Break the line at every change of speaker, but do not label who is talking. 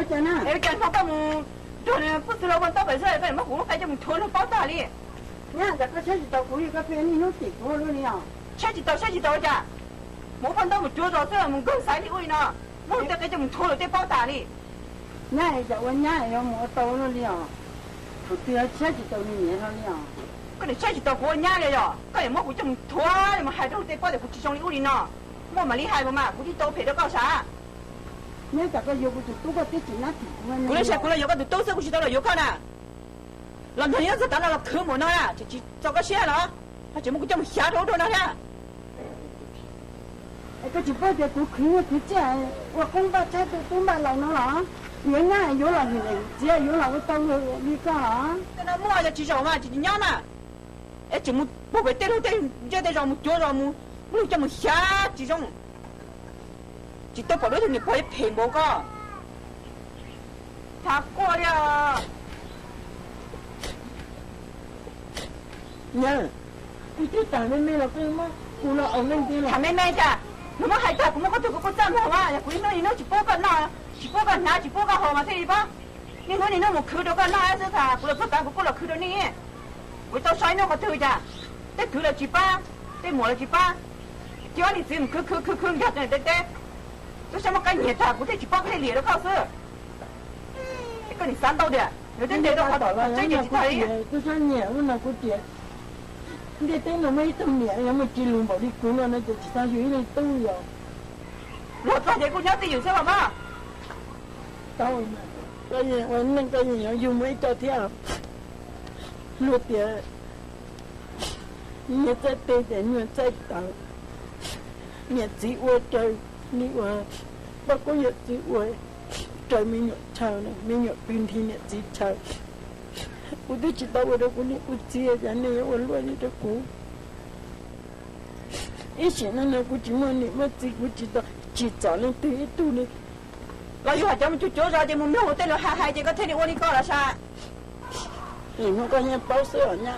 讲呢？
哎，干啥到么？这呢不是老板到本身，干什么活还这么拖了包大哩？
你看这个车子到过去，个别你弄地多了呀。
车子到家，没看到么多少这么跟啥的位呢？我这个这么拖了得包大哩。
伢一家我伢要没到了呀，不对啊，车子到你面上了。
个你车子到过伢了哟，个也没会这么拖，你们还都得包在估计上里屋里呢。我蛮厉害不嘛？估计都赔到搞啥？
你这个有不就多个得进那地方呢？
过来有个都是估计到了有可能。那他要是到了科目那呀，就找个线了，他怎么会这么瞎偷偷呢？
哎，个就包在过去我去讲，我公把车都买老了，人家有了去嘞，只要有了我到了你干啊？
在那摸着几手嘛，几鸟嘛，哎，怎么不会带路带，就得让么多让么，我这么瞎这种，就到跑路头你不会赔我个，他过了。
娘，你这大妹妹了，干嘛？过了熬那边了。
他妹妹的，那么还大，我们个这个站好嘛，要归弄去包个拿，去包个好嘛，这一帮，你说你那么抠着个拿是啥？过了不干过了抠着你，我到山那个头家，得抠了几把，得磨了几把，叫你这么抠，你看对，这什么干热的，我得去包个裂了告诉，跟你三刀的，有点累到他这就去他里。
都算热了那个点。你等了没等年，要么记录冇你管了，那就其他学历都有。
我大姐姑娘都有什么嘛？
当然，我那个人又没到跳，落点，你再对点，你再等，日子我在，你话不过日子我在明日抄呢，明日变天日子抄。我都知道我的姑娘，我只要人家我乱你的姑。以前那估计我你们自己知道，制造的对多呢。
那有还咱们就做啥的，我没有得了，还这个天天我你搞了噻。
你们个人保守呢？